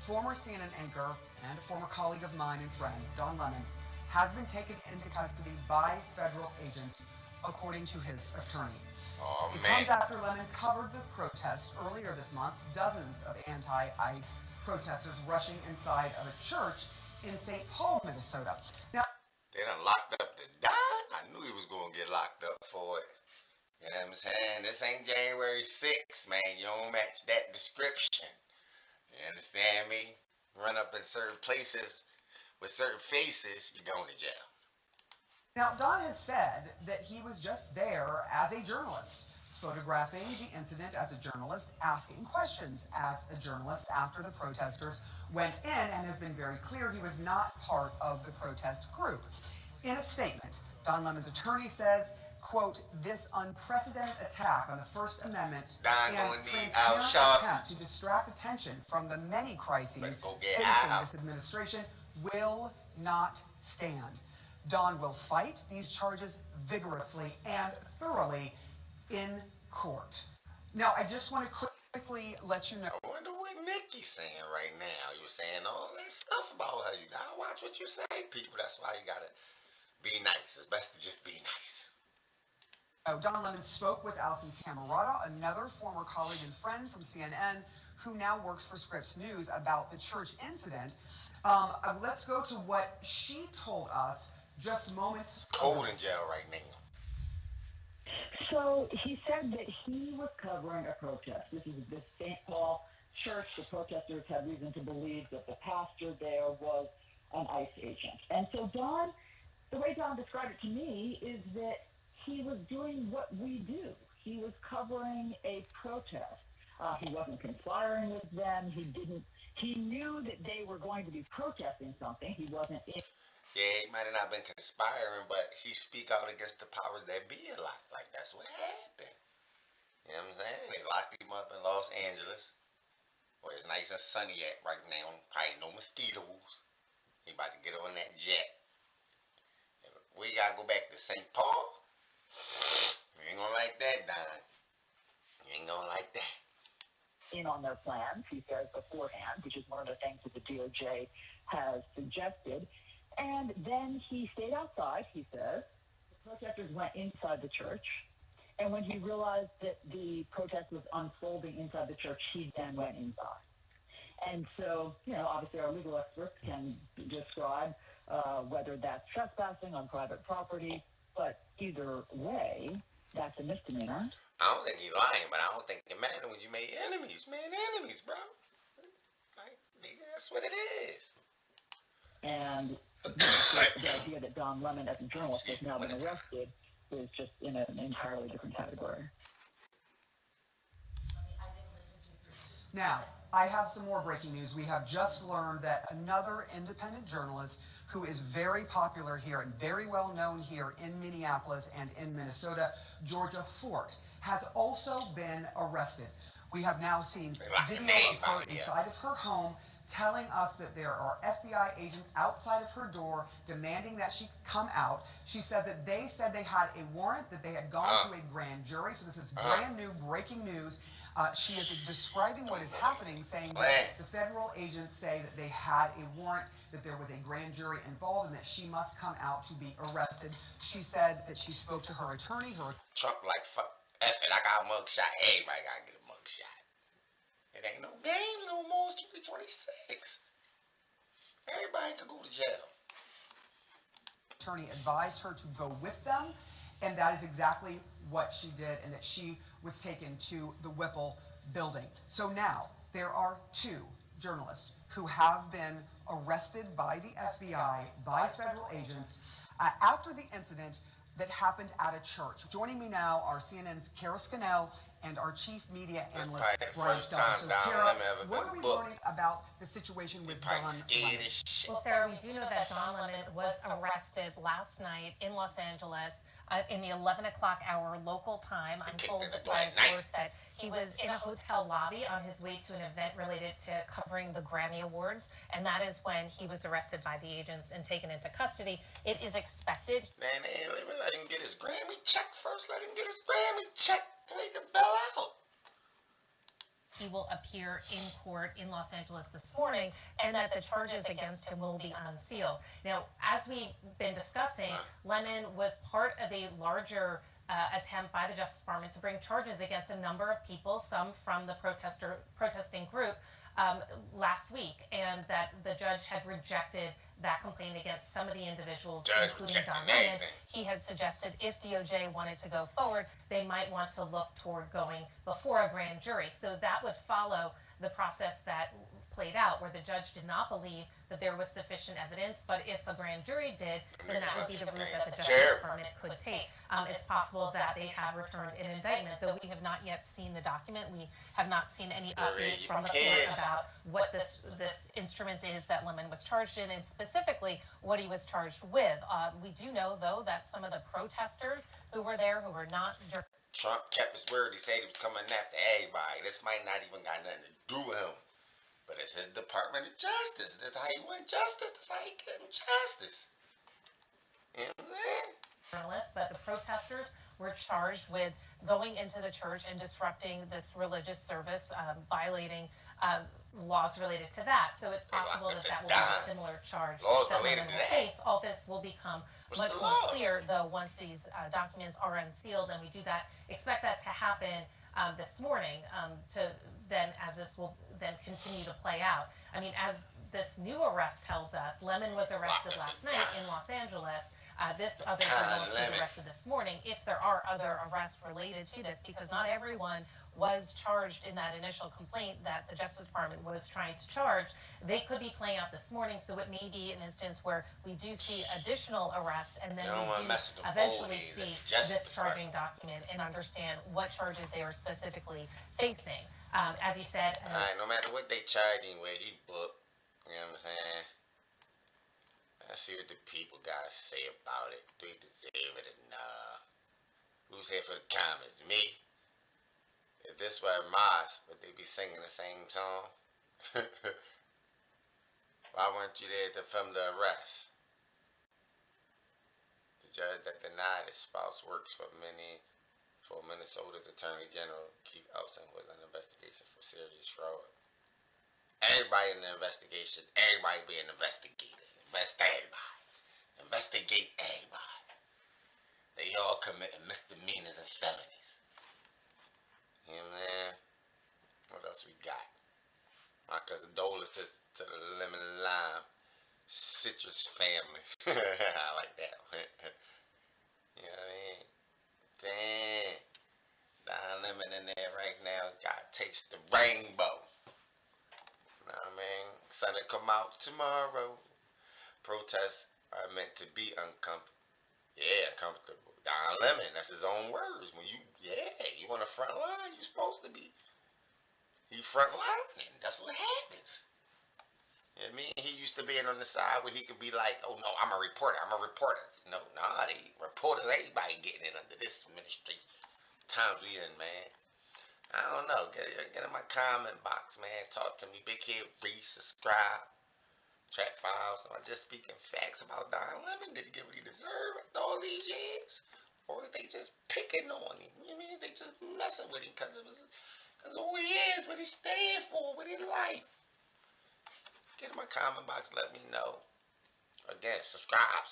Former CNN anchor and a former colleague of mine and friend, Don Lemon, has been taken into custody by federal agents, according to his attorney. Oh, It man. comes after Lemon covered the protest earlier this month, dozens of anti-ICE protesters rushing inside of a church in St. Paul, Minnesota. Now, They done locked up the Don. I knew he was going to get locked up for it. You know what I'm saying? This ain't January 6th, man. You don't match that description. You understand me? Run up in certain places with certain faces, you're going to jail. Now, Don has said that he was just there as a journalist, photographing the incident as a journalist, asking questions as a journalist after the protesters went in, and has been very clear he was not part of the protest group. In a statement, Don Lemon's attorney says, quote, this unprecedented attack on the First Amendment and transparent attempt to distract attention from the many crises facing this administration will not stand. Don will fight these charges vigorously and thoroughly in court. Now, I just want to quickly let you know. I wonder what Nikki's saying right now. You were saying all that stuff about her. You gotta watch what you say, people. That's why you gotta be nice. It's best to just be nice. Don Lemon spoke with Alison Camerata, another former colleague and friend from CNN, who now works for Scripps News, about the church incident. Let's go to what she told us just moments ago. Cold in jail right now. So he said that he was covering a protest. This is the St. Paul church. The protesters had reason to believe that the pastor there was an ICE agent. And so Don, the way Don described it to me is that he was doing what we do. He was covering a protest. He wasn't conspiring with them. He knew that they were going to be protesting something. He wasn't in. Yeah, he might have not been conspiring, but he speak out against the powers that be a lot. Like, that's what happened. You know what I'm saying? They locked him up in Los Angeles, where it's nice and sunny at right now. Probably no mosquitoes. He about to get on that jet. We gotta go back to St. Paul. You ain't gonna like that, Don. You ain't gonna like that. In on their plans, he says, beforehand, which is one of the things that the DOJ has suggested. And then he stayed outside, he says. The protesters went inside the church. And when he realized that the protest was unfolding inside the church, he then went inside. And so, obviously our legal experts can describe whether that's trespassing on private property. But either way, that's a misdemeanor. I don't think he's lying, but I don't think it matters when you make enemies. Man, enemies, bro. Like, that's what it is. And the idea that Don Lemon, as a journalist, has now been arrested is just in an entirely different category. Now, I have some more breaking news. We have just learned that another independent journalist who is very popular here and very well known here in Minneapolis and in Minnesota, Georgia Fort, has also been arrested. We have now seen video of her inside of her home telling us that there are FBI agents outside of her door demanding that she come out. She said that they had a warrant, that they had gone to a grand jury. So this is brand new breaking news. She is describing what is happening, saying that the federal agents say that they had a warrant, that there was a grand jury involved, and that she must come out to be arrested. She said that she spoke to her attorney. Trump like, fuck, F it, I got a mugshot. Everybody got to get a mugshot. It ain't no game no more. It's 2026. Everybody could go to jail. Attorney advised her to go with them, and that is exactly what she did, and that she was taken to the Whipple building. So now there are two journalists who have been arrested by the FBI, by federal agents, after the incident that happened at a church. Joining me now are CNN's Kara Scannell and our chief media analyst, Brian Stelter. So, Kara, what are we learning about the situation with Don Lemon? Well, Sarah, we do know that Don Lemon was arrested last night in Los Angeles in the 11 o'clock hour local time. I'm told by a source that he was in a hotel lobby on his way to an event related to covering the Grammy Awards, and that is when he was arrested by the agents and taken into custody. It is expected. Man, let him get his Grammy check first. Let him get his Grammy check. He can bail out. he will appear in court in Los Angeles this morning, and that the charges against him will be unsealed. Now, as we've been discussing, Lemon was part of a larger attempt by the Justice Department to bring charges against a number of people, some from the protesting group, last week, and that the judge had rejected that complaint against some of the individuals, including Don Lemon. He had suggested if DOJ wanted to go forward, they might want to look toward going before a grand jury. So that would follow the process that played out, where the judge did not believe that there was sufficient evidence, but if a grand jury did, then that would be the route that the Justice Department could take. It's possible that they have returned an indictment, though we have not yet seen the document. We have not seen any updates from the court about what this instrument is that Lemon was charged in, and specifically what he was charged with. We do know, though, that some of the protesters who were there, who were not... Trump kept his word. He said he was coming after everybody. This might not even got nothing to do with him. But it's his Department of Justice. That's how he want justice. That's how he getting justice. You know what I'm saying? Journalists, but the protesters were charged with going into the church and disrupting this religious service, violating laws related to that. So it's possible that that will be a similar charge that Lemon will face. All this will become much more clear, though, once these documents are unsealed, and we do that. Expect that to happen this morning, as this will then continue to play out. I mean, as this new arrest tells us, Lemon was arrested last night in Los Angeles. This other journalist was arrested this morning. If there are other arrests related to this, because not everyone was charged in that initial complaint that the Justice Department was trying to charge, they could be playing out this morning. So it may be an instance where we do see additional arrests, and then we do eventually see this charging document and understand what charges they were specifically facing. As you said, no matter what they charging with, he booked. You know what I'm saying? Let's see what the people gotta say about it. Do they deserve it or not? Who's here for the comments? Me? If this were Mars, would they be singing the same song? Why weren't you there to film the arrest? The judge that denied his spouse works for Minnesota's Attorney General Keith Ellison was an investigation for serious fraud. Everybody in the investigation, everybody being investigated. Invest everybody. Investigate everybody. They all committing misdemeanors and felonies. You know what I'm saying? What else we got? My cousin condolences to the lemon and lime citrus family. I like that. You know what I mean? Dang. Don Lemon in there right now. Gotta taste the rainbow. You know what I mean? Sun will come out tomorrow. Protests are meant to be uncomfortable. Yeah, comfortable. Don Lemon, that's his own words. When you on the front line, you supposed to be. He front lining. That's what happens. You know what I mean? He used to be on the side where he could be like, oh no, I'm a reporter. No, they reporters, everybody getting in under this administration. Times we in, man. I don't know. Get in my comment box, man. Talk to me. Big Head Reese, subscribe. Track files. Am I just speaking facts about Don Lemon? Did he get what he deserved after all these years? Or is they just picking on him? You know what I mean? They just messing with him because who he is, what he stand for, what he like. Get in my comment box, let me know. Again, subscribe.